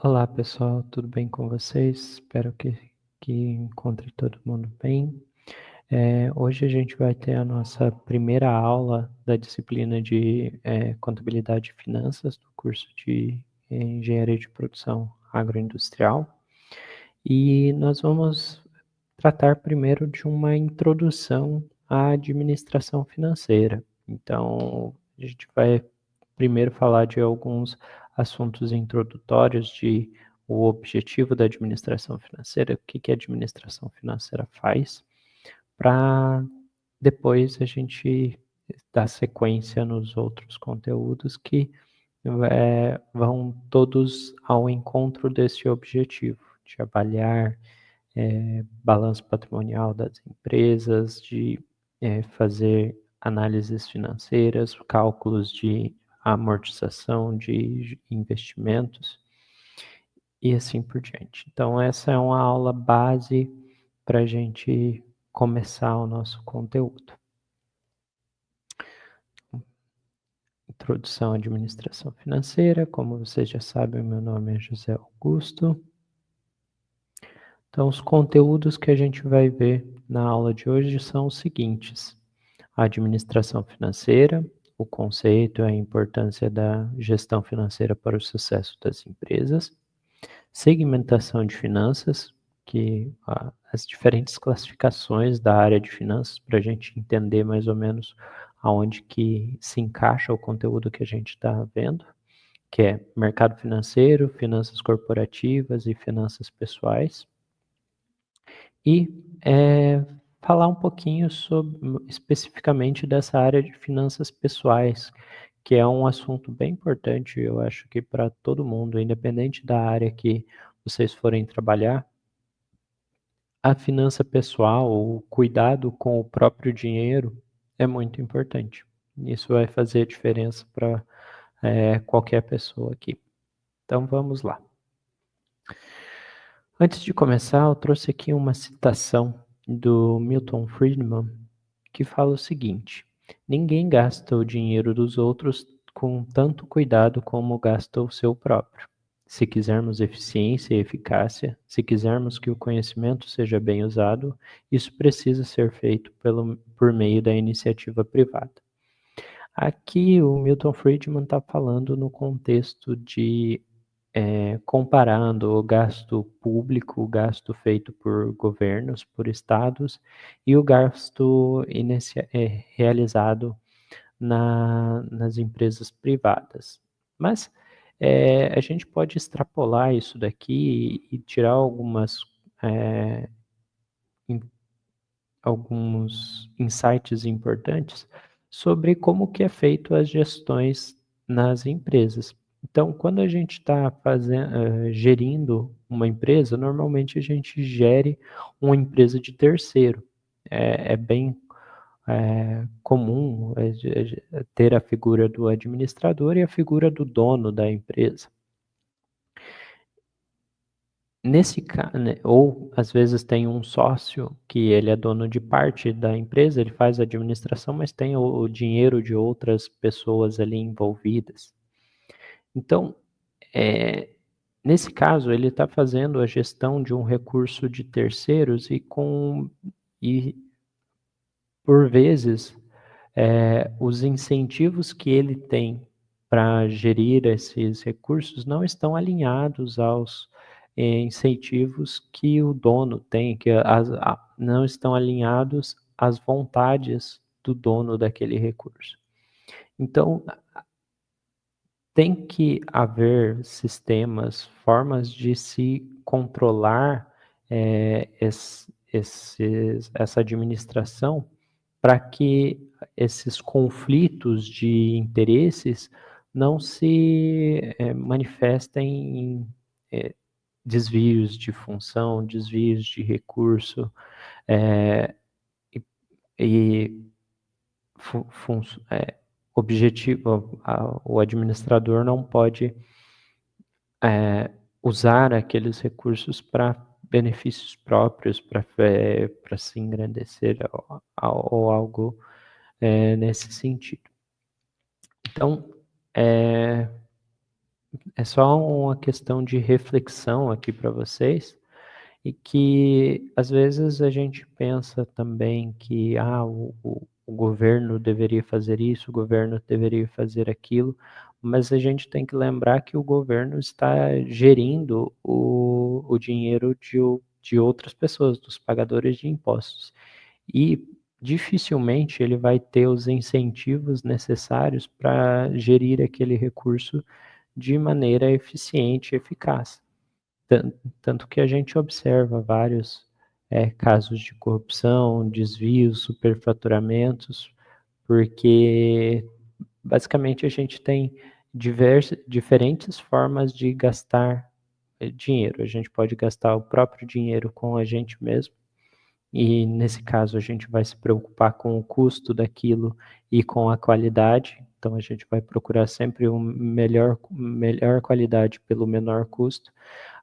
Olá pessoal, tudo bem com vocês? Espero que encontre todo mundo bem. Hoje a gente vai ter a nossa primeira aula da disciplina de Contabilidade e Finanças do curso de Engenharia de Produção Agroindustrial. E nós vamos tratar primeiro de uma introdução à administração financeira. Então, a gente vai primeiro falar de alguns assuntos introdutórios de o objetivo da administração financeira, o que a administração financeira faz, para depois a gente dar sequência nos outros conteúdos que vão todos ao encontro desse objetivo, de avaliar balanço patrimonial das empresas, de fazer análises financeiras, cálculos de amortização de investimentos e assim por diante. Então, essa é uma aula base para a gente começar o nosso conteúdo. Introdução à administração financeira. Como vocês já sabem, meu nome é José Augusto. Então, os conteúdos que a gente vai ver na aula de hoje são os seguintes: a administração financeira, o conceito e a importância da gestão financeira para o sucesso das empresas, segmentação de finanças, que as diferentes classificações da área de finanças, para a gente entender mais ou menos aonde que se encaixa o conteúdo que a gente está vendo, que é mercado financeiro, finanças corporativas e finanças pessoais. E falar um pouquinho especificamente dessa área de finanças pessoais, que é um assunto bem importante, eu acho que para todo mundo, independente da área que vocês forem trabalhar, a finança pessoal, o cuidado com o próprio dinheiro é muito importante. Isso vai fazer diferença para qualquer pessoa aqui. Então vamos lá. Antes de começar, eu trouxe aqui uma citação do Milton Friedman, que fala o seguinte: ninguém gasta o dinheiro dos outros com tanto cuidado como gasta o seu próprio. Se quisermos eficiência e eficácia, se quisermos que o conhecimento seja bem usado, isso precisa ser feito por meio da iniciativa privada. Aqui o Milton Friedman está falando no contexto de comparando o gasto público, o gasto feito por governos, por estados, e o gasto realizado nas empresas privadas. Mas a gente pode extrapolar isso daqui e tirar alguns insights importantes sobre como que é feito as gestões nas empresas. Então, quando a gente está gerindo uma empresa, normalmente a gente gere uma empresa de terceiro. É bem comum ter a figura do administrador e a figura do dono da empresa. Nesse caso, né, ou às vezes tem um sócio que ele é dono de parte da empresa, ele faz a administração, mas tem o dinheiro de outras pessoas ali envolvidas. Então, nesse caso, ele está fazendo a gestão de um recurso de terceiros e por vezes, os incentivos que ele tem para gerir esses recursos não estão alinhados aos incentivos que o dono tem, não estão alinhados às vontades do dono daquele recurso. Então, tem que haver sistemas, formas de se controlar essa administração para que esses conflitos de interesses não se manifestem em desvios de função, desvios de recurso, e, e objetivo, o administrador não pode usar aqueles recursos para benefícios próprios, para se engrandecer ou algo nesse sentido. Então, é só uma questão de reflexão aqui para vocês, e que às vezes a gente pensa também que o governo deveria fazer isso, o governo deveria fazer aquilo, mas a gente tem que lembrar que o governo está gerindo o dinheiro de outras pessoas, dos pagadores de impostos. E dificilmente ele vai ter os incentivos necessários para gerir aquele recurso de maneira eficiente e eficaz. Tanto que a gente observa vários casos de corrupção, desvios, superfaturamentos, porque basicamente a gente tem diferentes formas de gastar dinheiro. A gente pode gastar o próprio dinheiro com a gente mesmo, e nesse caso a gente vai se preocupar com o custo daquilo e com a qualidade. Então a gente vai procurar sempre melhor qualidade pelo menor custo.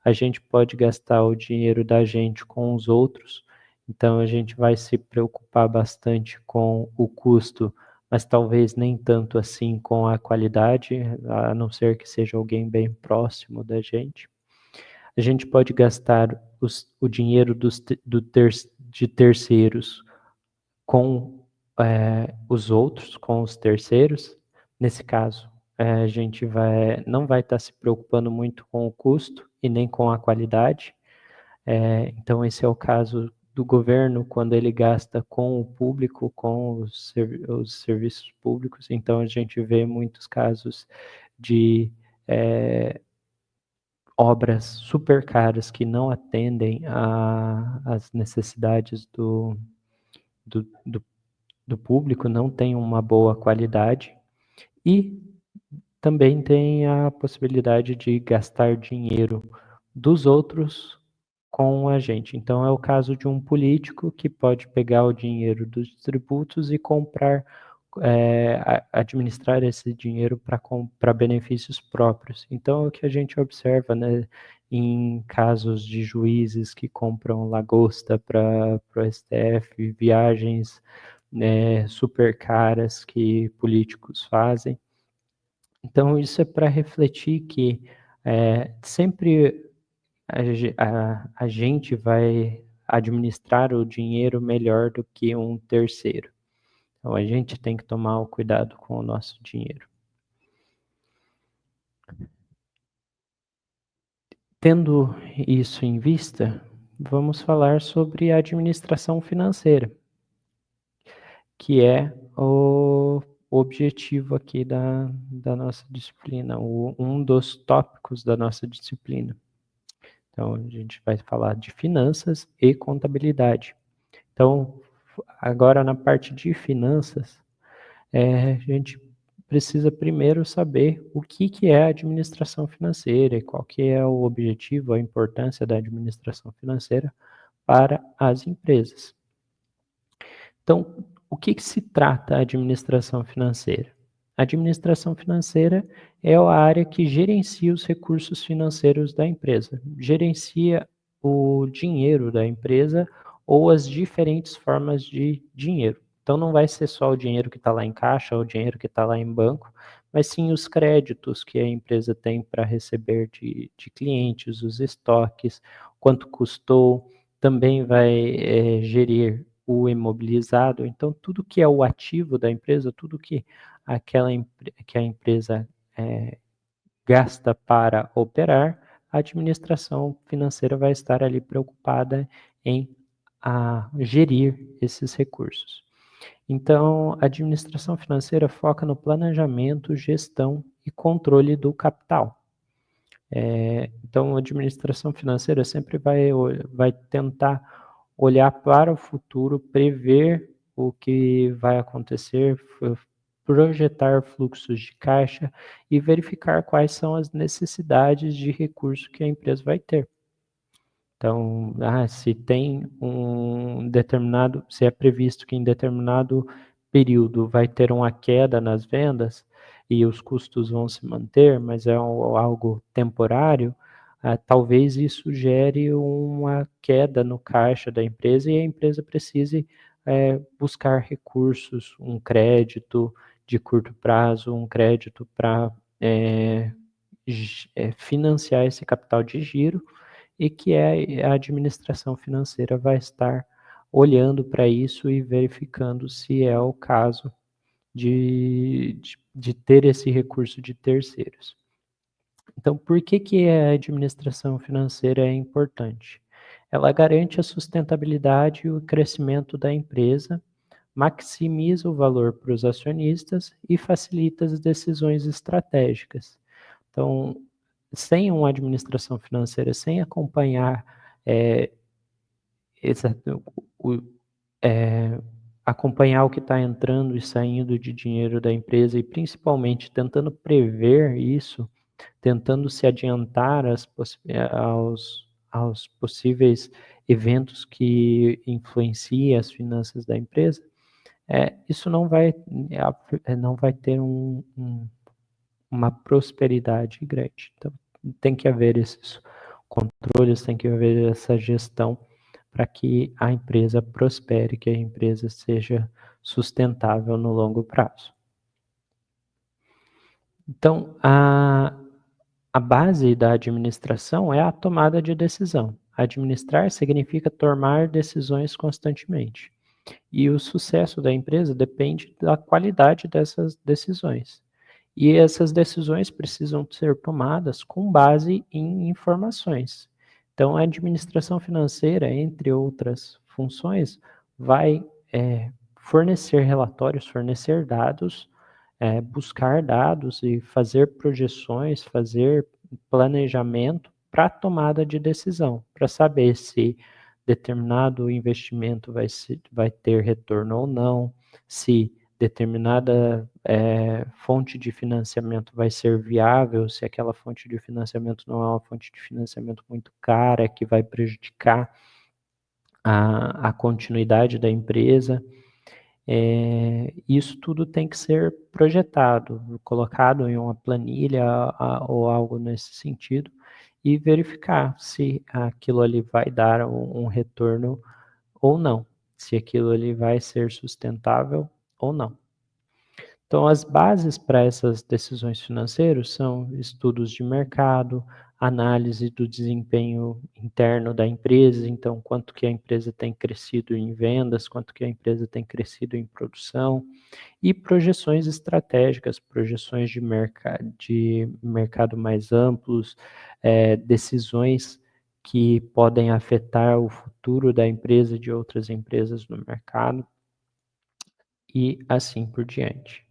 A gente pode gastar o dinheiro da gente com os outros, então a gente vai se preocupar bastante com o custo, mas talvez nem tanto assim com a qualidade, a não ser que seja alguém bem próximo da gente. A gente pode gastar o dinheiro de terceiros com os outros, com os terceiros. Nesse caso, a gente não vai estar se preocupando muito com o custo e nem com a qualidade. Então, esse é o caso do governo quando ele gasta com o público, com os serviços públicos. Então, a gente vê muitos casos de obras super caras que não atendem às necessidades do, do, do público, não tem uma boa qualidade, e também tem a possibilidade de gastar dinheiro dos outros com a gente. Então, é o caso de um político que pode pegar o dinheiro dos tributos e comprar, administrar esse dinheiro para benefícios próprios. Então, é o que a gente observa, né, em casos de juízes que compram lagosta para o STF, viagens, né, super caras que políticos fazem. Então, isso é para refletir que sempre a gente vai administrar o dinheiro melhor do que um terceiro. Então, a gente tem que tomar o cuidado com o nosso dinheiro. Tendo isso em vista, vamos falar sobre a administração financeira, que é o objetivo aqui da nossa disciplina, um dos tópicos da nossa disciplina. Então, a gente vai falar de finanças e contabilidade. Então, agora na parte de finanças, a gente precisa primeiro saber o que é a administração financeira e qual que é o objetivo, a importância da administração financeira para as empresas. Então, o que se trata a administração financeira? A administração financeira é a área que gerencia os recursos financeiros da empresa, gerencia o dinheiro da empresa ou as diferentes formas de dinheiro. Então, não vai ser só o dinheiro que está lá em caixa ou o dinheiro que está lá em banco, mas sim os créditos que a empresa tem para receber de clientes, os estoques, quanto custou, também vai gerir o imobilizado. Então, tudo que é o ativo da empresa, tudo que que a empresa gasta para operar, a administração financeira vai estar ali preocupada em gerir esses recursos. Então, a administração financeira foca no planejamento, gestão e controle do capital. Então, a administração financeira sempre vai tentar olhar para o futuro, prever o que vai acontecer, projetar fluxos de caixa e verificar quais são as necessidades de recurso que a empresa vai ter. Então, se é previsto que em determinado período vai ter uma queda nas vendas e os custos vão se manter, mas é algo temporário, talvez isso gere uma queda no caixa da empresa e a empresa precise buscar recursos, um crédito de curto prazo, um crédito para financiar esse capital de giro e que a administração financeira vai estar olhando para isso e verificando se é o caso de ter esse recurso de terceiros. Então, por que a administração financeira é importante? Ela garante a sustentabilidade e o crescimento da empresa, maximiza o valor para os acionistas e facilita as decisões estratégicas. Então, sem uma administração financeira, sem acompanhar é, o, é, acompanhar o que está entrando e saindo de dinheiro da empresa e principalmente tentando prever isso, tentando se adiantar aos possíveis eventos que influenciam as finanças da empresa, isso não vai ter uma prosperidade grande. Então, tem que haver esses controles, tem que haver essa gestão para que a empresa prospere, que a empresa seja sustentável no longo prazo. Então, a base da administração é a tomada de decisão. Administrar significa tomar decisões constantemente. E o sucesso da empresa depende da qualidade dessas decisões. E essas decisões precisam ser tomadas com base em informações. Então, a administração financeira, entre outras funções, vai fornecer relatórios, fornecer dados, buscar dados e fazer projeções, fazer planejamento para a tomada de decisão, para saber se determinado investimento vai ter retorno ou não, se determinada fonte de financiamento vai ser viável, se aquela fonte de financiamento não é uma fonte de financiamento muito cara, que vai prejudicar a continuidade da empresa. Isso tudo tem que ser projetado, colocado em uma planilha ou algo nesse sentido, e verificar se aquilo ali vai dar um retorno ou não, se aquilo ali vai ser sustentável ou não. Então, as bases para essas decisões financeiras são estudos de mercado, análise do desempenho interno da empresa, então quanto que a empresa tem crescido em vendas, quanto que a empresa tem crescido em produção, e projeções estratégicas, projeções de mercado mais amplos, decisões que podem afetar o futuro da empresa e de outras empresas no mercado, e assim por diante.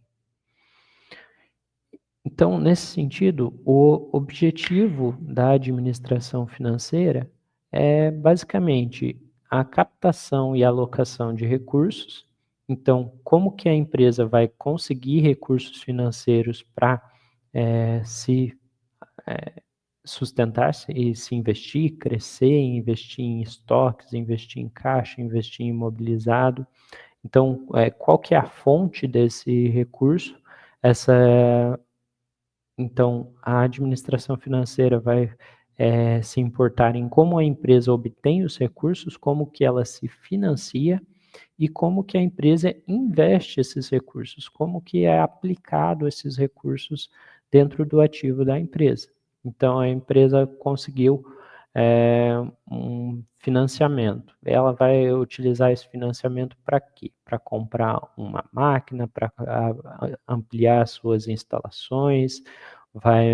Então, nesse sentido, o objetivo da administração financeira é basicamente a captação e alocação de recursos. Então, como que a empresa vai conseguir recursos financeiros para se sustentar e se investir, crescer, investir em estoques, investir em caixa, investir em imobilizado. Então, qual que é a fonte desse recurso? Então, a administração financeira vai se importar em como a empresa obtém os recursos, como que ela se financia e como que a empresa investe esses recursos, como que é aplicado esses recursos dentro do ativo da empresa. Então, a empresa conseguiu um financiamento. Ela vai utilizar esse financiamento para quê? Para comprar uma máquina, para ampliar suas instalações, vai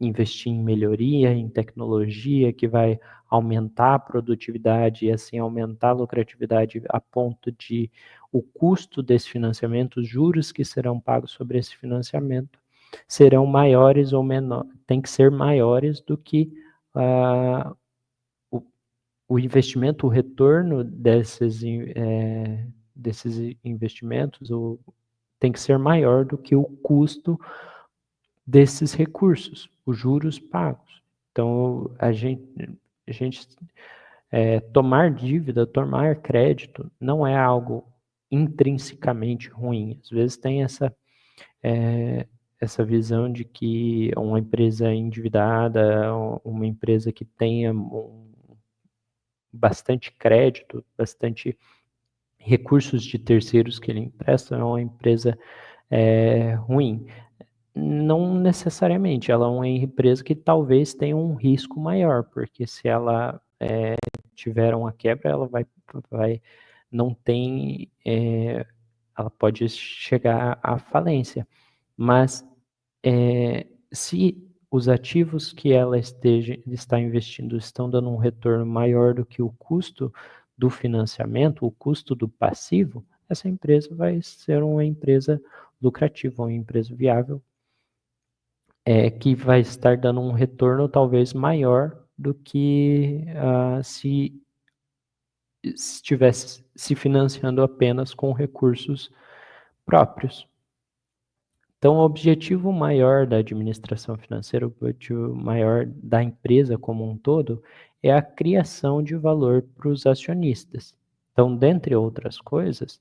investir em melhoria, em tecnologia, que vai aumentar a produtividade e assim aumentar a lucratividade a ponto de o custo desse financiamento, os juros que serão pagos sobre esse financiamento, serão maiores ou menores, tem que ser maiores do que o investimento, o retorno desses investimentos tem que ser maior do que o custo desses recursos, os juros pagos. Então, a gente tomar dívida, tomar crédito, não é algo intrinsecamente ruim. Às vezes tem essa visão de que uma empresa endividada, uma empresa que tenha bastante crédito, bastante recursos de terceiros que ele empresta, é uma empresa ruim. Não necessariamente, ela é uma empresa que talvez tenha um risco maior, porque se ela tiver uma quebra, ela vai não tem, ela pode chegar à falência. Mas se os ativos que ela está investindo estão dando um retorno maior do que o custo do financiamento, o custo do passivo, essa empresa vai ser uma empresa lucrativa, uma empresa viável, que vai estar dando um retorno talvez maior do que se estivesse se financiando apenas com recursos próprios. Então, o objetivo maior da administração financeira, o objetivo maior da empresa como um todo, é a criação de valor para os acionistas. Então, dentre outras coisas,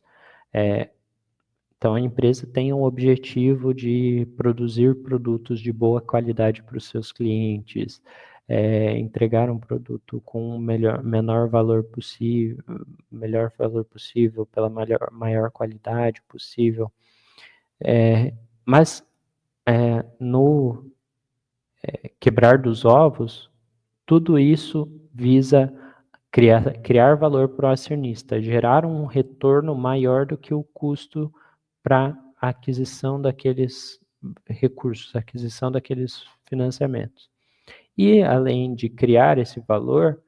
então a empresa tem um objetivo de produzir produtos de boa qualidade para os seus clientes, entregar um produto com o menor valor possível, melhor valor possível, pela maior qualidade possível. Mas no quebrar dos ovos, tudo isso visa criar valor para o acionista, gerar um retorno maior do que o custo para a aquisição daqueles recursos, aquisição daqueles financiamentos. E, além de criar esse valor,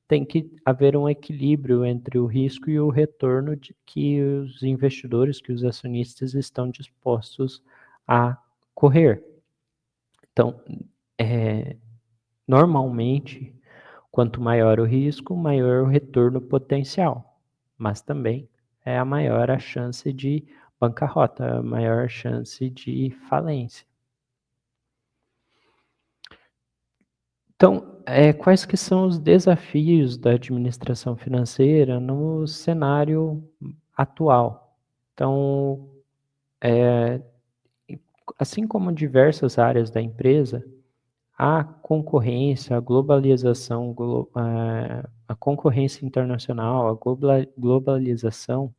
tem que haver um equilíbrio entre o risco e o retorno que os investidores, que os acionistas estão dispostos a correr. Então, normalmente, quanto maior o risco, maior o retorno potencial, mas também é a maior a chance de bancarrota, a maior chance de falência. Então, quais que são os desafios da administração financeira no cenário atual? Então, assim como diversas áreas da empresa, a concorrência, a globalização, a concorrência internacional, a globalização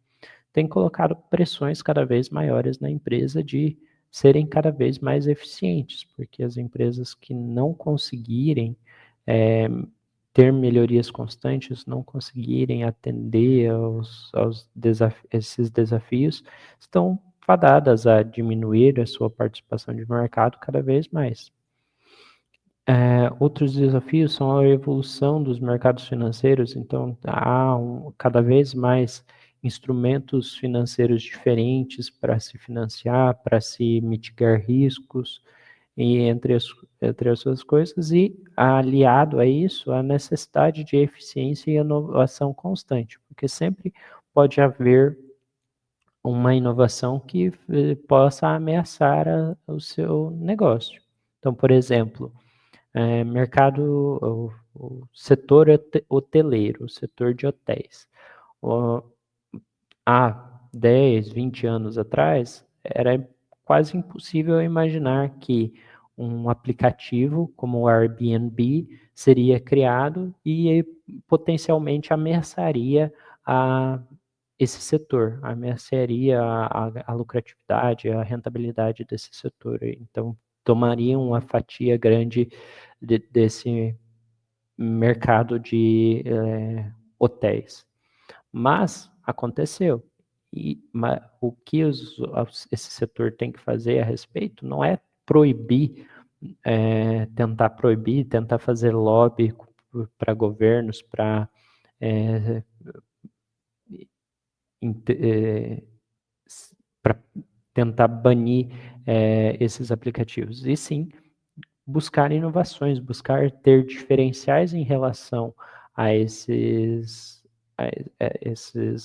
tem colocado pressões cada vez maiores na empresa de serem cada vez mais eficientes, porque as empresas que não conseguirem ter melhorias constantes, não conseguirem atender esses desafios, estão fadadas a diminuir a sua participação de mercado cada vez mais. Outros desafios são a evolução dos mercados financeiros, então há cada vez mais instrumentos financeiros diferentes para se financiar, para se mitigar riscos, e entre as coisas, e aliado a isso, a necessidade de eficiência e inovação constante, porque sempre pode haver uma inovação que possa ameaçar o seu negócio. Então, por exemplo, o setor hoteleiro, o setor de hotéis. Há 10, 20 anos atrás, era quase impossível imaginar que um aplicativo como o Airbnb seria criado e potencialmente ameaçaria esse setor, ameaçaria a lucratividade, a rentabilidade desse setor. Então, tomaria uma fatia grande desse mercado de hotéis. Mas aconteceu. O que esse setor tem que fazer a respeito não é proibir, tentar fazer lobby para governos, para tentar banir esses aplicativos, e sim buscar inovações, buscar ter diferenciais em relação a esses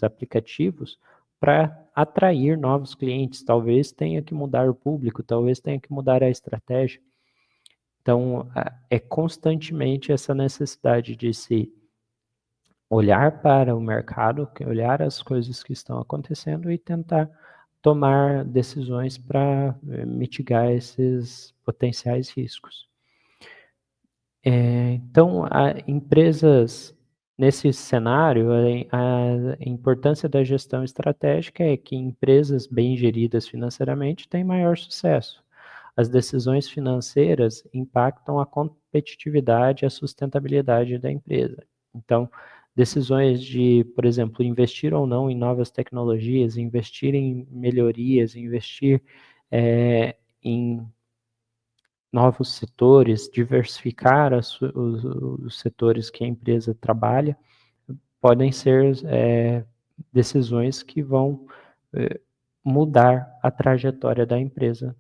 aplicativos para atrair novos clientes. Talvez tenha que mudar o público, talvez tenha que mudar a estratégia. Então, é constantemente essa necessidade de se olhar para o mercado, olhar as coisas que estão acontecendo e tentar tomar decisões para mitigar esses potenciais riscos. Então, empresas nesse cenário, a importância da gestão estratégica é que empresas bem geridas financeiramente têm maior sucesso. as decisões financeiras impactam a competitividade e a sustentabilidade da empresa. Então, decisões de, por exemplo, investir ou não em novas tecnologias, investir em melhorias, investir em novos setores, diversificar os setores que a empresa trabalha, podem ser decisões que vão mudar a trajetória da empresa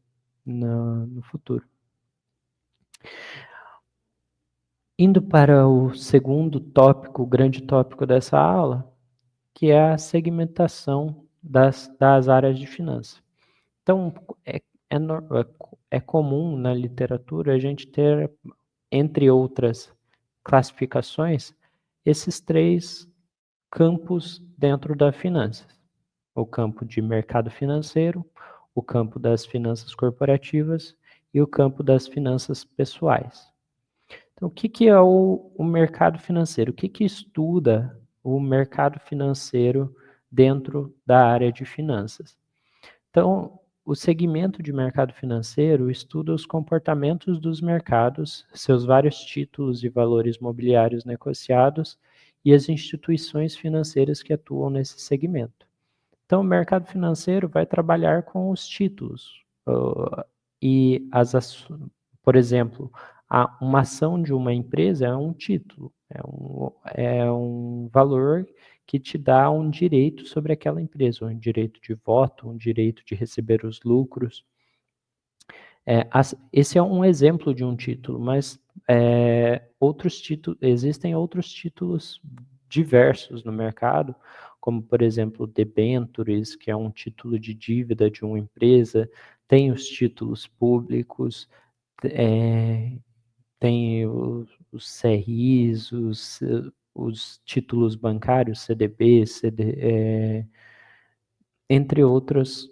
no futuro. Indo para o segundo tópico, o grande tópico dessa aula, que é a segmentação das áreas de finanças. Então, é comum na literatura a gente ter, entre outras classificações, esses 3 campos dentro da finanças. O campo de mercado financeiro, o campo das finanças corporativas e o campo das finanças pessoais. Então, o que é o mercado financeiro? O que estuda o mercado financeiro dentro da área de finanças? Então, o segmento de mercado financeiro estuda os comportamentos dos mercados, seus vários títulos e valores mobiliários negociados e as instituições financeiras que atuam nesse segmento. Então, o mercado financeiro vai trabalhar com os títulos e por exemplo, uma ação de uma empresa é um título, é um valor que te dá um direito sobre aquela empresa, um direito de voto, um direito de receber os lucros. Esse é um exemplo de um título, mas existem outros títulos diversos no mercado, como, por exemplo, debentures, que é um título de dívida de uma empresa, tem os títulos públicos, tem os CRIs, os títulos bancários, CDB, entre outros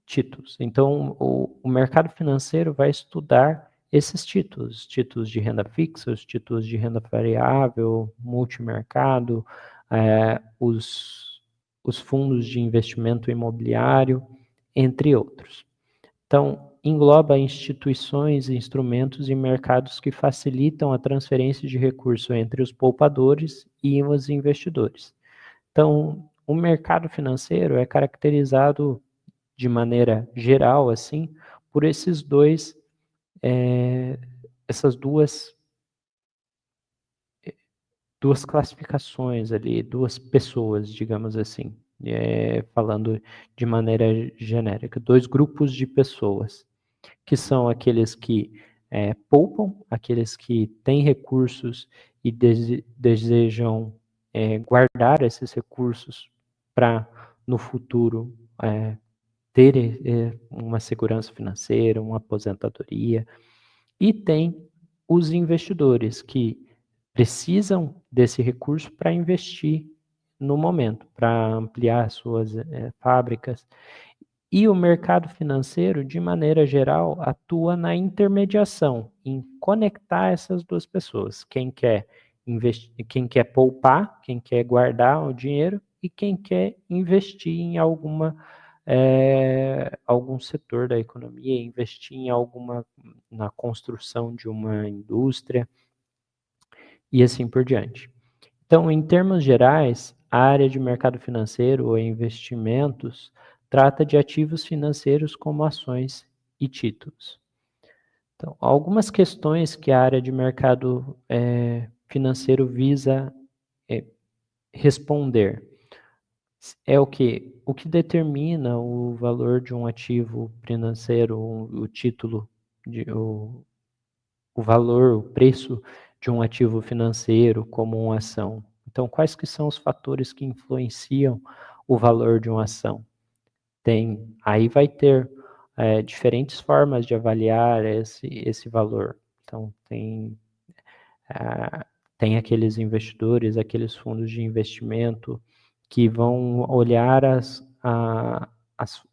títulos. Então, o mercado financeiro vai estudar esses títulos, títulos de renda fixa, os títulos de renda variável, multimercado, os fundos de investimento imobiliário, entre outros. Então, engloba instituições, instrumentos e mercados que facilitam a transferência de recursos entre os poupadores e os investidores. Então, o mercado financeiro é caracterizado de maneira geral, assim, por essas duas classificações ali, duas pessoas, digamos assim, falando de maneira genérica, 2 grupos de pessoas, que são aqueles que poupam, aqueles que têm recursos e desejam guardar esses recursos para, no futuro, ter uma segurança financeira, uma aposentadoria, e tem os investidores que precisam desse recurso para investir no momento, para ampliar suas fábricas. E o mercado financeiro, de maneira geral, atua na intermediação, em conectar essas 2 pessoas, quem quer investir, quem quer poupar, quem quer guardar o dinheiro e quem quer investir em algum setor da economia, investir na construção de uma indústria e assim por diante. Então, em termos gerais, a área de mercado financeiro ou investimentos trata de ativos financeiros como ações e títulos. Então, algumas questões que a área de mercado financeiro visa responder é o que? O que determina o valor de um ativo financeiro, o título, o valor, o preço de um ativo financeiro como uma ação. Então, quais que são os fatores que influenciam o valor de uma ação? Aí vai ter diferentes formas de avaliar esse valor. Então, tem aqueles investidores, aqueles fundos de investimento que vão olhar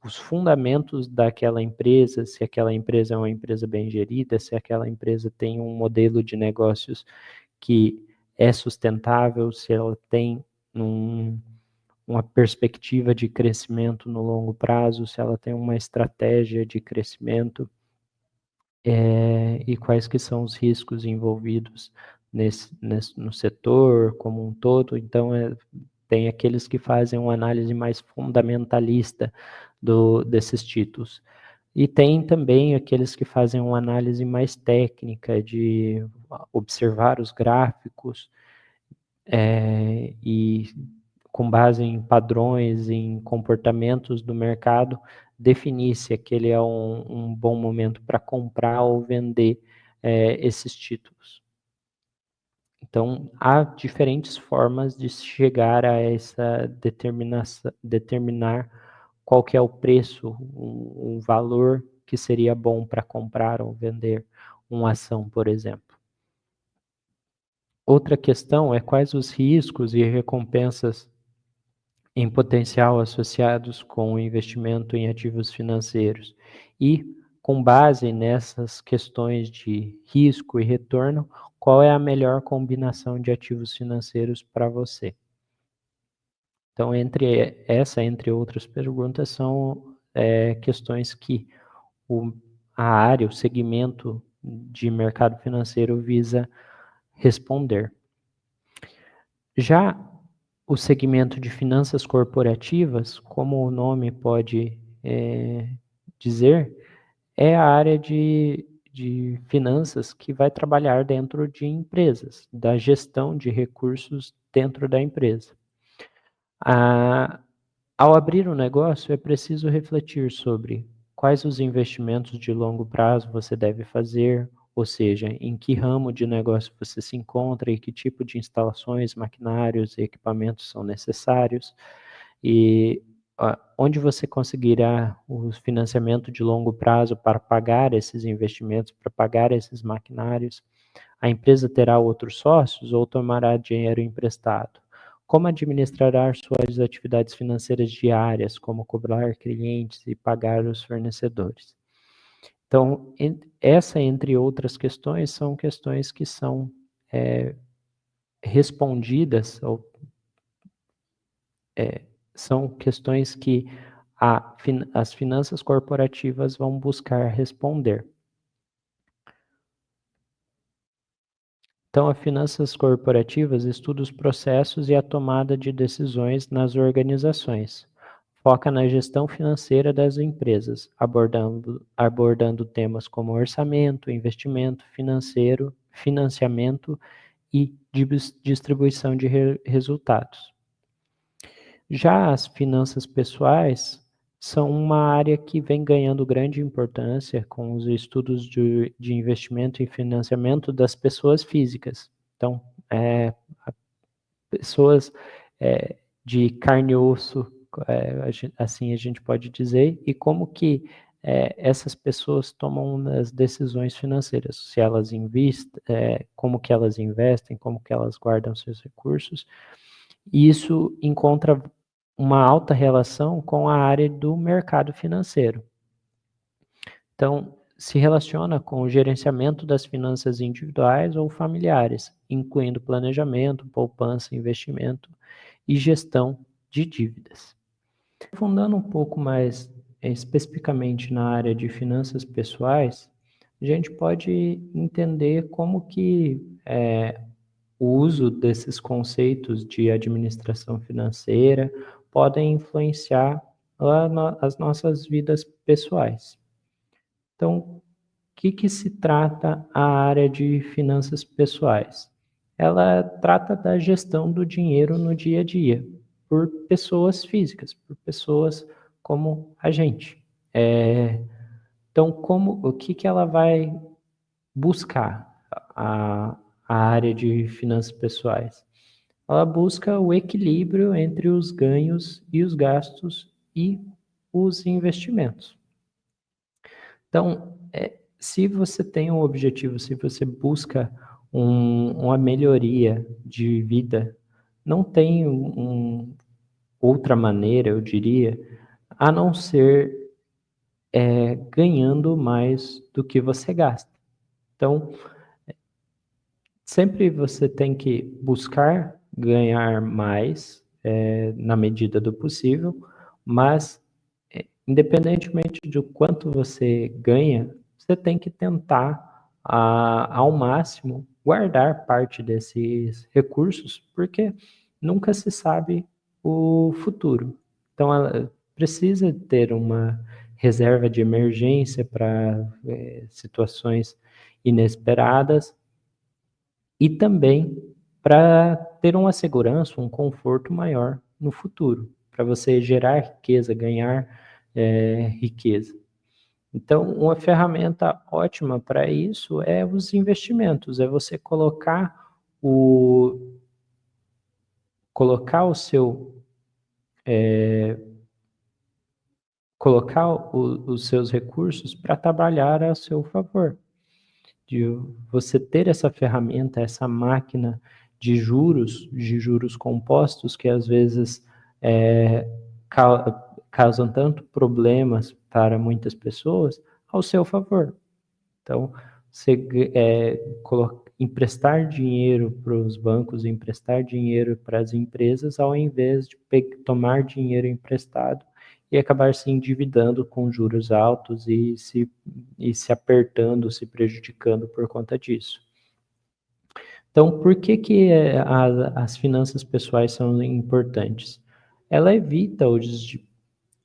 os fundamentos daquela empresa, se aquela empresa é uma empresa bem gerida, se aquela empresa tem um modelo de negócios que é sustentável, se ela tem uma perspectiva de crescimento no longo prazo, se ela tem uma estratégia de crescimento. e quais que são os riscos envolvidos no setor como um todo. Então, tem aqueles que fazem uma análise mais fundamentalista desses títulos. E tem também aqueles que fazem uma análise mais técnica, de observar os gráficos, e com base em padrões, em comportamentos do mercado, definir se aquele é um bom momento para comprar ou vender esses títulos. Então, há diferentes formas de chegar a essa determinar qual que é o preço, um valor que seria bom para comprar ou vender uma ação, por exemplo. Outra questão é quais os riscos e recompensas em potencial associados com o investimento em ativos financeiros. E, com base nessas questões de risco e retorno, qual é a melhor combinação de ativos financeiros para você? Então, entre outras perguntas, são questões que a área, o segmento de mercado financeiro visa responder. Já o segmento de finanças corporativas, como o nome pode dizer, é a área de finanças que vai trabalhar dentro de empresas, da gestão de recursos dentro da empresa. Ao abrir um negócio, é preciso refletir sobre quais os investimentos de longo prazo você deve fazer, ou seja, em que ramo de negócio você se encontra e que tipo de instalações, maquinários e equipamentos são necessários, e onde você conseguirá o financiamento de longo prazo para pagar esses investimentos, para pagar esses maquinários. A empresa terá outros sócios ou tomará dinheiro emprestado? Como administrará suas atividades financeiras diárias, como cobrar clientes e pagar os fornecedores? Então, essa, entre outras questões, são questões que são respondidas, ou são questões que as finanças corporativas vão buscar responder. Então, as finanças corporativas estuda os processos e a tomada de decisões nas organizações. Foca na gestão financeira das empresas, abordando temas como orçamento, investimento financeiro, financiamento e distribuição de resultados. Já as finanças pessoais são uma área que vem ganhando grande importância com os estudos de investimento e financiamento das pessoas físicas. Então, pessoas de carne e osso, assim a gente pode dizer, e como que essas pessoas tomam as decisões financeiras, se elas investem, como que elas investem, como que elas guardam seus recursos. E isso encontra uma alta relação com a área do mercado financeiro. Então, se relaciona com o gerenciamento das finanças individuais ou familiares, incluindo planejamento, poupança, investimento e gestão de dívidas. Aprofundando um pouco mais especificamente na área de finanças pessoais, a gente pode entender como que o uso desses conceitos de administração financeira podem influenciar as nossas vidas pessoais. Então, o que se trata a área de finanças pessoais? Ela trata da gestão do dinheiro no dia a dia, por pessoas físicas, por pessoas como a gente. Então, o que ela vai buscar, a área de finanças pessoais? Ela busca o equilíbrio entre os ganhos e os gastos e os investimentos. Então, se você tem um objetivo, se você busca uma melhoria de vida, não tem outra maneira, eu diria, a não ser ganhando mais do que você gasta. Então, sempre você tem que buscar ganhar mais, na medida do possível, mas independentemente de quanto você ganha, você tem que tentar, ao máximo, guardar parte desses recursos, porque nunca se sabe o futuro. Então, ela precisa ter uma reserva de emergência para situações inesperadas e também para ter uma segurança, um conforto maior no futuro, para você gerar riqueza, ganhar riqueza. Então, uma ferramenta ótima para isso é os investimentos, é você colocar o seu colocar os seus recursos para trabalhar a seu favor. De você ter essa ferramenta, essa máquina de juros compostos, que às vezes é, causam tanto problemas para muitas pessoas, ao seu favor. Então, você emprestar dinheiro para os bancos, emprestar dinheiro para as empresas, ao invés de tomar dinheiro emprestado e acabar se endividando com juros altos e se apertando, se prejudicando por conta disso. Então, por que as finanças pessoais são importantes? Ela evita os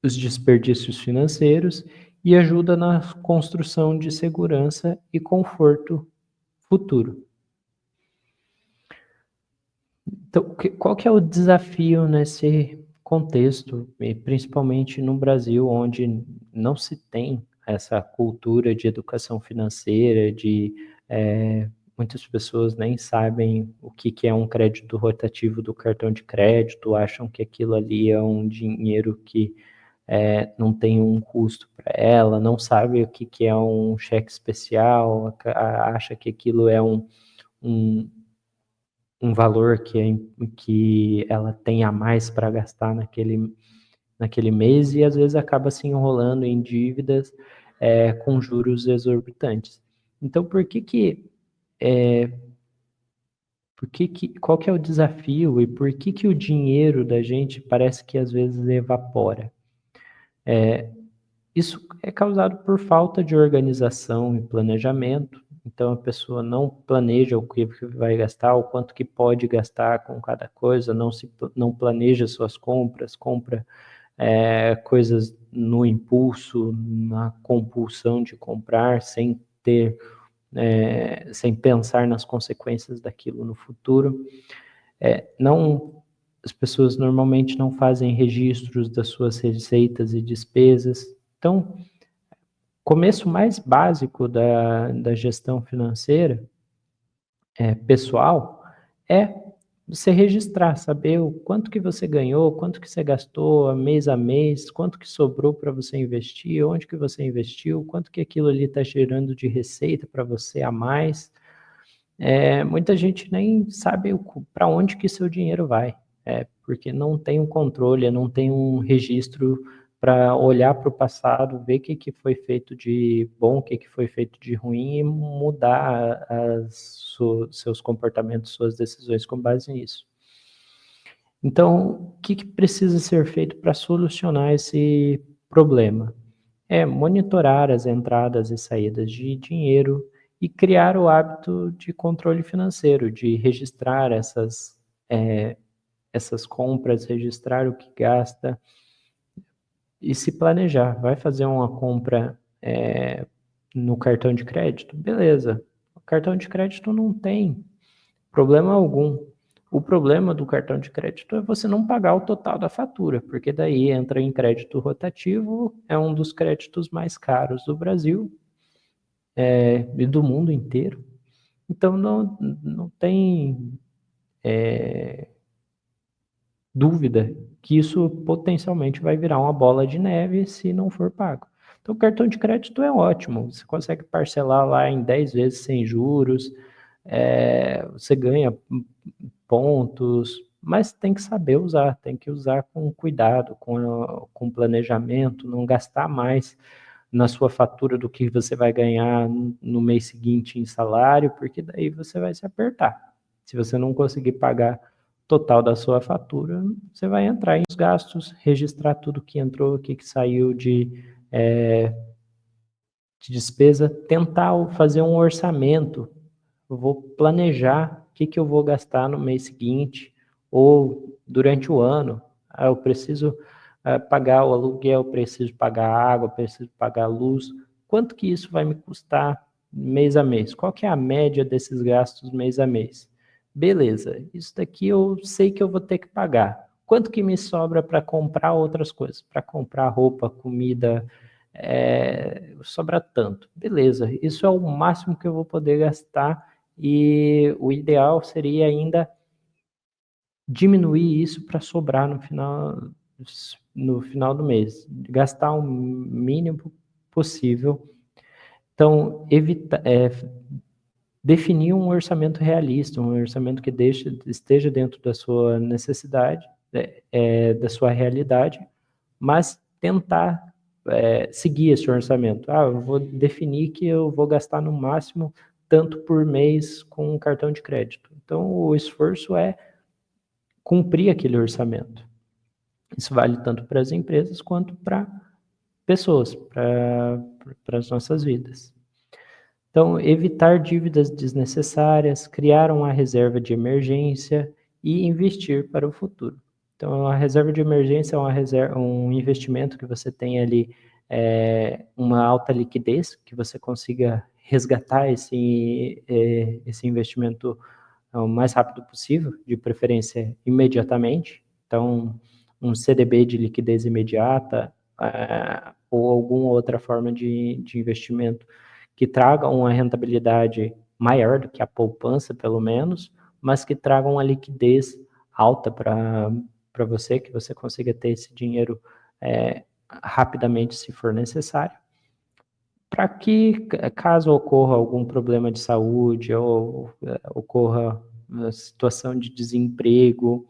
desperdícios financeiros e ajuda na construção de segurança e conforto futuro. Então, qual que é o desafio nesse contexto, e principalmente no Brasil, onde não se tem essa cultura de educação financeira, muitas pessoas nem sabem o que é um crédito rotativo do cartão de crédito, acham que aquilo ali é um dinheiro que não tem um custo para ela, não sabe o que é um cheque especial, acha que aquilo é um, um valor que ela tem a mais para gastar naquele mês e às vezes acaba se enrolando em dívidas com juros exorbitantes. Então, qual que é o desafio e por que o dinheiro da gente parece que às vezes evapora? Isso é causado por falta de organização e planejamento. Então a pessoa não planeja o que vai gastar, o quanto que pode gastar com cada coisa, não planeja suas compras, compra coisas no impulso, na compulsão de comprar, sem pensar nas consequências daquilo no futuro. Não, as pessoas normalmente não fazem registros das suas receitas e despesas. Então, começo mais básico da gestão financeira pessoal é você registrar, saber o quanto que você ganhou, quanto que você gastou mês a mês, quanto que sobrou para você investir, onde que você investiu, quanto que aquilo ali está gerando de receita para você a mais. Muita gente nem sabe para onde que seu dinheiro vai, porque não tem um controle, não tem um registro para olhar para o passado, ver o que foi feito de bom, o que foi feito de ruim e mudar seus comportamentos, suas decisões com base nisso. Então, o que precisa ser feito para solucionar esse problema? É monitorar as entradas e saídas de dinheiro e criar o hábito de controle financeiro, de registrar essas compras, registrar o que gasta e se planejar. Vai fazer uma compra no cartão de crédito? Beleza. O cartão de crédito não tem problema algum. O problema do cartão de crédito é você não pagar o total da fatura, porque daí entra em crédito rotativo, é um dos créditos mais caros do Brasil e do mundo inteiro. Então não tem dúvida que isso potencialmente vai virar uma bola de neve se não for pago. Então o cartão de crédito é ótimo, você consegue parcelar lá em 10 vezes sem juros, você ganha pontos, mas tem que saber usar, tem que usar com cuidado, com planejamento, não gastar mais na sua fatura do que você vai ganhar no mês seguinte em salário, porque daí você vai se apertar. Se você não conseguir pagar total da sua fatura, você vai entrar em os gastos, registrar tudo que entrou, o que saiu de despesa, tentar fazer um orçamento. Eu vou planejar o que, que eu vou gastar no mês seguinte ou durante o ano. Eu preciso pagar o aluguel, preciso pagar a água, preciso pagar a luz. Quanto que isso vai me custar mês a mês? Qual que é a média desses gastos mês a mês? Beleza, isso daqui eu sei que eu vou ter que pagar. Quanto que me sobra para comprar outras coisas? Para comprar roupa, comida, sobra tanto. Beleza, isso é o máximo que eu vou poder gastar e o ideal seria ainda diminuir isso para sobrar no final do mês, gastar o mínimo possível. Então, definir um orçamento realista, um orçamento que esteja dentro da sua necessidade, da sua realidade, mas tentar seguir esse orçamento. Eu vou definir que eu vou gastar no máximo tanto por mês com um cartão de crédito. Então, o esforço é cumprir aquele orçamento. Isso vale tanto para as empresas quanto para pessoas, para as nossas vidas. Então, evitar dívidas desnecessárias, criar uma reserva de emergência e investir para o futuro. Então, a reserva de emergência é um investimento que você tem ali uma alta liquidez, que você consiga resgatar esse investimento o mais rápido possível, de preferência imediatamente. Então, um CDB de liquidez imediata ou alguma outra forma de investimento que traga uma rentabilidade maior do que a poupança, pelo menos, mas que traga uma liquidez alta para você, que você consiga ter esse dinheiro rapidamente, se for necessário, para que, caso ocorra algum problema de saúde ou ocorra uma situação de desemprego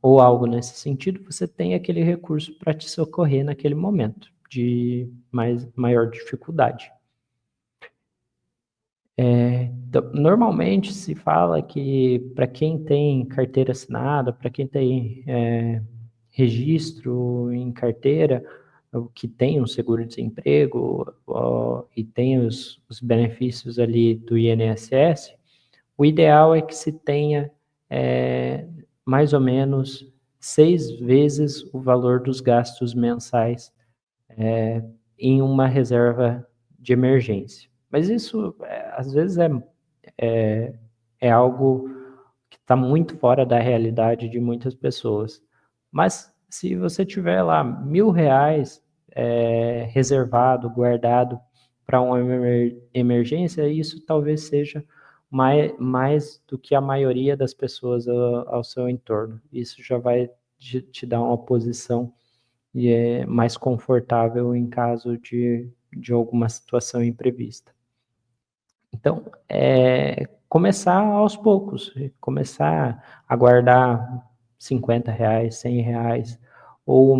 ou algo nesse sentido, você tem aquele recurso para te socorrer naquele momento de maior dificuldade. Normalmente se fala que para quem tem carteira assinada, para quem tem registro em carteira, que tem um seguro-desemprego e tem os benefícios ali do INSS, o ideal é que se tenha mais ou menos 6 vezes o valor dos gastos mensais em uma reserva de emergência. Mas isso, às vezes, é algo que está muito fora da realidade de muitas pessoas. Mas se você tiver lá R$ 1.000 reservado, guardado para uma emergência, isso talvez seja mais do que a maioria das pessoas ao seu entorno. Isso já vai te dar uma posição mais confortável em caso de alguma situação imprevista. Então, começar aos poucos, começar a guardar R$ 50, R$ 100, ou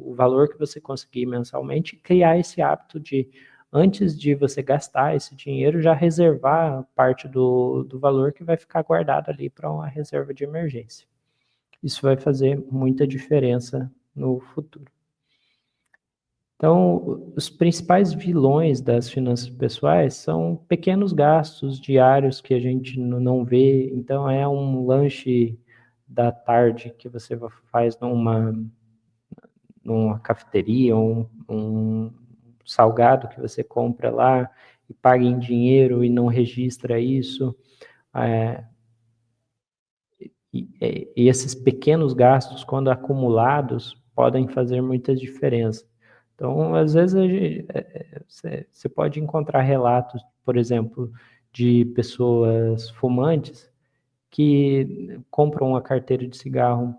o valor que você conseguir mensalmente, criar esse hábito de, antes de você gastar esse dinheiro, já reservar parte do valor que vai ficar guardado ali para uma reserva de emergência. Isso vai fazer muita diferença no futuro. Então, os principais vilões das finanças pessoais são pequenos gastos diários que a gente não vê. Então, é um lanche da tarde que você faz numa cafeteria, um salgado que você compra lá e paga em dinheiro e não registra isso. E esses pequenos gastos, quando acumulados, podem fazer muita diferença. Então, às vezes, você pode encontrar relatos, por exemplo, de pessoas fumantes que compram uma carteira de cigarro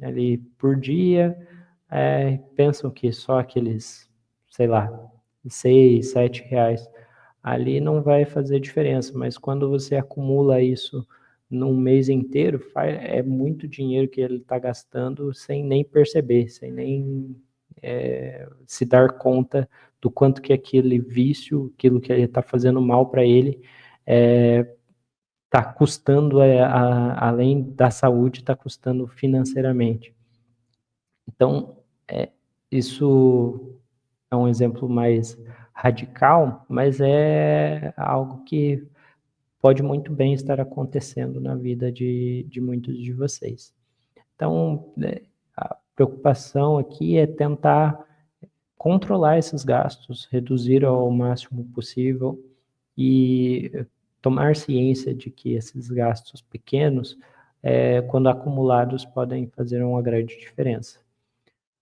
ali por dia, pensam que só aqueles, sei lá, R$ 6, R$ 7 ali não vai fazer diferença, mas quando você acumula isso num mês inteiro, é muito dinheiro que ele está gastando sem nem perceber, sem nem se dar conta do quanto que aquele vício, aquilo que ele está fazendo mal para ele, está custando, além da saúde, está custando financeiramente. Então, isso é um exemplo mais radical, mas é algo que pode muito bem estar acontecendo na vida de muitos de vocês. Então, a preocupação aqui é tentar controlar esses gastos, reduzir ao máximo possível e tomar ciência de que esses gastos pequenos, quando acumulados, podem fazer uma grande diferença.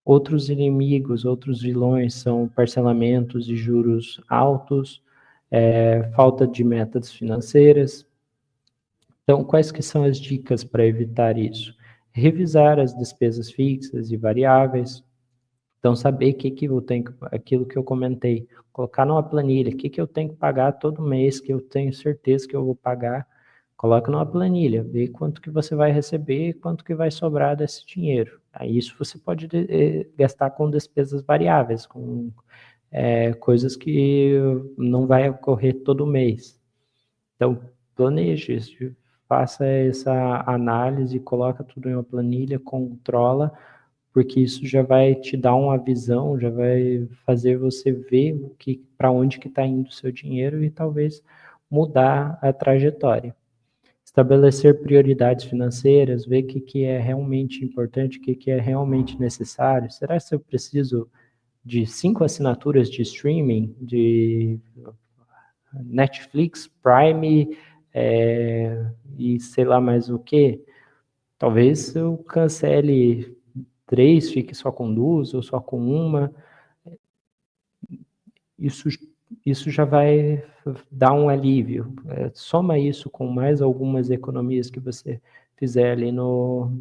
Outros inimigos, outros vilões são parcelamentos de juros altos, falta de metas financeiras. Então, quais que são as dicas para evitar isso? Revisar as despesas fixas e variáveis. Então, saber que eu tenho, aquilo que eu comentei, colocar numa planilha, o que eu tenho que pagar todo mês, que eu tenho certeza que eu vou pagar, coloca numa planilha, vê quanto que você vai receber e quanto que vai sobrar desse dinheiro. Aí isso você pode gastar com despesas variáveis, com coisas que não vai ocorrer todo mês. Então, planeje isso, faça essa análise, coloca tudo em uma planilha, controla, porque isso já vai te dar uma visão, já vai fazer você ver o que, para onde que está indo o seu dinheiro e talvez mudar a trajetória. Estabelecer prioridades financeiras, ver o que é realmente importante, o que é realmente necessário. Será que eu preciso de 5 assinaturas de streaming, de Netflix, Prime, e sei lá mais o que? Talvez eu cancele 3, fique só com 2 ou só com uma. Isso já vai dar um alívio. Soma isso com mais algumas economias que você fizer ali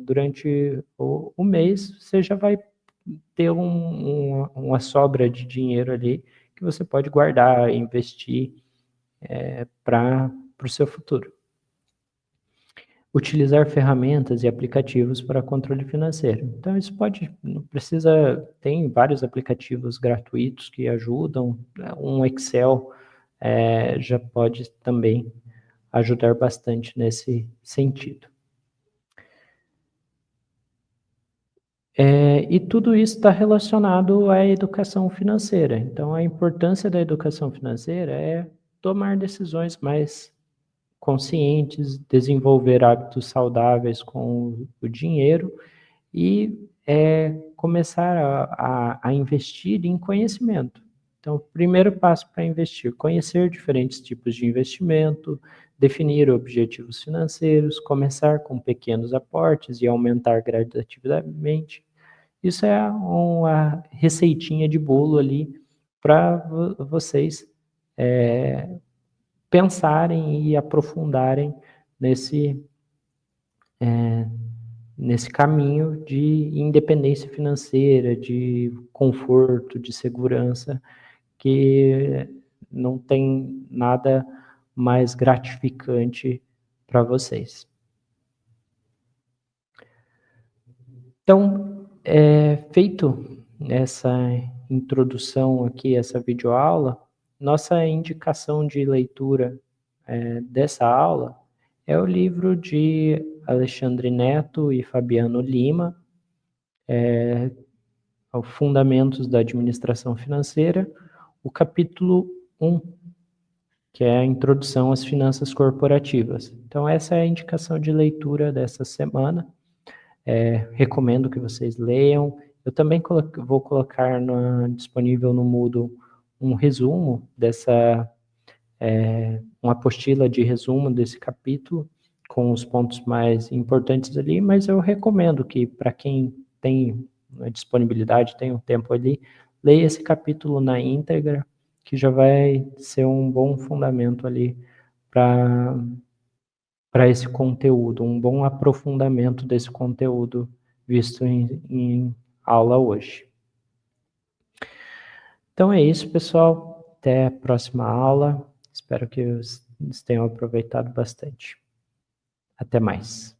durante o mês, você já vai ter uma sobra de dinheiro ali que você pode guardar, investir para o seu futuro. Utilizar ferramentas e aplicativos para controle financeiro. Então, isso não precisa, tem vários aplicativos gratuitos que ajudam, um Excel já pode também ajudar bastante nesse sentido. E tudo isso está relacionado à educação financeira. Então, a importância da educação financeira é tomar decisões mais conscientes, desenvolver hábitos saudáveis com o dinheiro e começar a investir em conhecimento. Então, o primeiro passo para investir, conhecer diferentes tipos de investimento, definir objetivos financeiros, começar com pequenos aportes e aumentar gradativamente. Isso é uma receitinha de bolo ali para vocês pensarem e aprofundarem nesse caminho de independência financeira, de conforto, de segurança, que não tem nada mais gratificante para vocês. Então, feito essa introdução aqui, essa videoaula, nossa indicação de leitura dessa aula é o livro de Alexandre Neto e Fabiano Lima, Fundamentos da Administração Financeira, o capítulo 1, que é a Introdução às Finanças Corporativas. Então, essa é a indicação de leitura dessa semana. Recomendo que vocês leiam. Eu também vou colocar disponível no Moodle um resumo uma apostila de resumo desse capítulo, com os pontos mais importantes ali, mas eu recomendo que, para quem tem a disponibilidade, tem um tempo ali, leia esse capítulo na íntegra, que já vai ser um bom fundamento ali para esse conteúdo, um bom aprofundamento desse conteúdo visto em aula hoje. Então é isso, pessoal. Até a próxima aula. Espero que vocês tenham aproveitado bastante. Até mais.